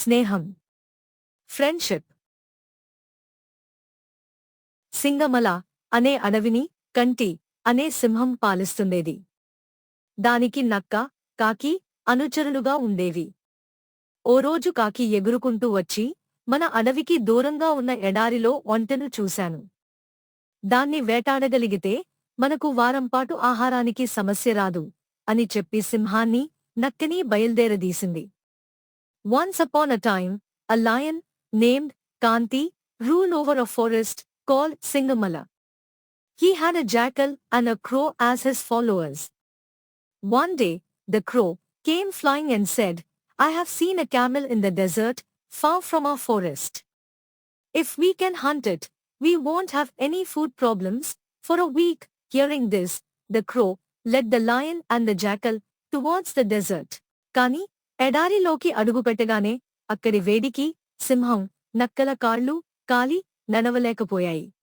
స్నేహం, ఫ్రెండ్షిప్. సింగమల అనే అడవిని కంటి అనే సింహం పాలిస్తుండేది. దానికి నక్క, కాకి అనుచరులుగా ఉండేవి. ఓ రోజు కాకి ఎగురుకుంటూ వచ్చి, మన అడవికి దూరంగా ఉన్న ఎడారిలో ఒంటెను చూశాను. దాన్ని వేటాడగలిగితే మనకు వారంపాటు ఆహారానికి సమస్య రాదు అని చెప్పి సింహాన్ని, నక్కని బయల్దేరదీసింది. Once upon a time, a lion named Kanti ruled over a forest called Singamala. He had a jackal and a crow as his followers. One day, the crow came flying and said, I have seen a camel in the desert, far from our forest. If we can hunt it, we won't have any food problems for a week. Hearing this, the crow led the lion and the jackal towards the desert. Kani, ఎడారిలోకి అడుగుపెట్టగానే అక్కడి వేడికి సింహం, నక్కల కాళ్ళు కాలి నడవలేకపోయాయి.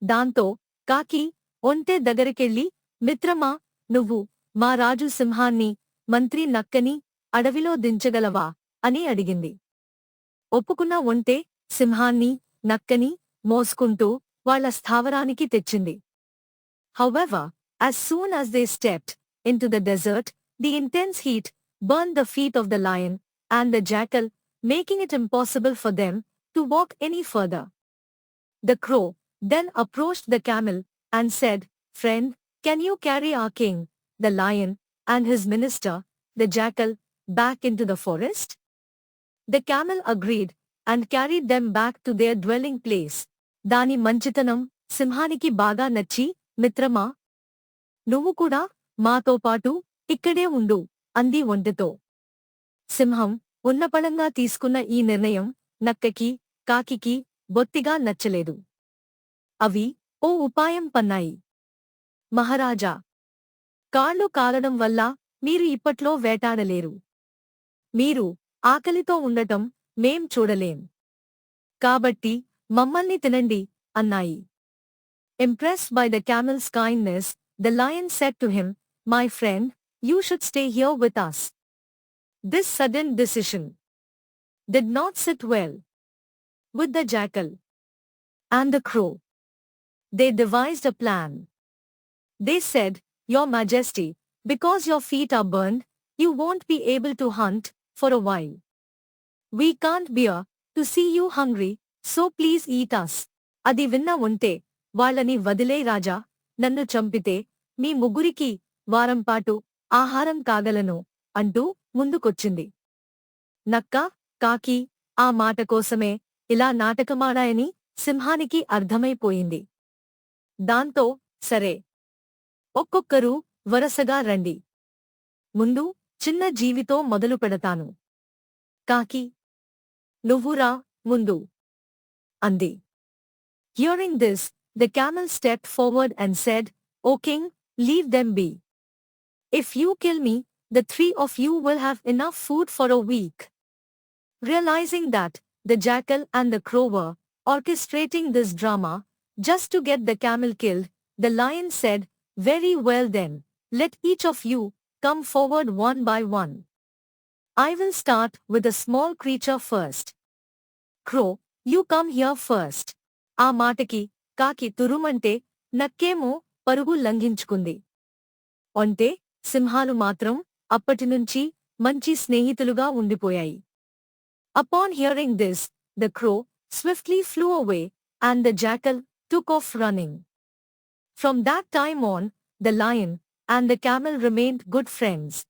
దాంతో కాకి ఒంటె దగ్గరికెళ్ళి, మిత్రమా, నువ్వు మా రాజు సింహాన్ని, మంత్రి నక్కని అడవిలో దించగలవా అని అడిగింది. ఒప్పుకున్న ఒంటె సింహాన్ని, నక్కని మోసుకుంటూ వాళ్ల స్థావరానికి తెచ్చింది. However, as soon as they stepped into the desert, the intense heat burned the feet of the lion and the jackal, making it impossible for them to walk any further. The crow then approached the camel and said, Friend, can you carry our king, the lion, and his minister, the jackal, back into the forest? The camel agreed and carried them back to their dwelling place. దాని మంచితనం సింహానికి బాగా నచ్చి, మిత్రమా, నువ్వు కూడా మాతో పాటు ఇక్కడే ఉండు అంది ఒంటెతో. సింహం ఉన్నపళంగా తీసుకున్న ఈ నిర్ణయం నక్కకి, కాకికి బొత్తిగా నచ్చలేదు. అవి ఓ ఉపాయం పన్నాయి. మహారాజా, కాళ్ళు కాలడం వల్ల మీరు ఇప్పట్లో వేటాడలేరు. మీరు ఆకలితో ఉండటం మేం చూడలేం. కాబట్టి మమ్మల్ని తినండి అన్నాయి. Impressed by the camel's kindness, the lion said to him, My friend, you should stay here with us. This sudden decision did not sit well with the jackal and the crow. They devised a plan. They said, Your Majesty, because your feet are burned, you won't be able to hunt for a while. We can't bear to see you hungry, so please eat us. అది విన్న ఉంటే, వాళ్ళని వదిలే రాజా, నన్ను చంపితే మీ ముగ్గురికి వారంపాటు ఆహారం కాగలను అంటూ ముందుకొచ్చింది. నక్క, కాకి ఆ మాట కోసమే ఇలా నాటకమాడాయని సింహానికి అర్థమైపోయింది. దాంతో సరే, ఒక్కొక్కరూ వరసగా రండి. ముందు చిన్న జీవితో మొదలు పెడతాను. కాకి, నువ్వురా ముందు అంది. Hearing this, the camel stepped forward and said, O king, leave them be. If you kill me, the three of you will have enough food for a week. Realizing that the jackal and the crow were orchestrating this drama just to get the camel killed, the lion said, Very well then, let each of you come forward one by one. I will start with a small creature first. Crow, you come here first. ఆ మాటకి కాకి తురుమంటే నక్కేమో పరుగు లంఘించుకుంది. ఒంటె, సింహాలు మాత్రం అప్పటినుంచి మంచి స్నేహితులుగా ఉండిపోయాయి. Upon hearing this, the crow swiftly flew away and the jackal took off running. From that time on, the lion and the camel remained good friends.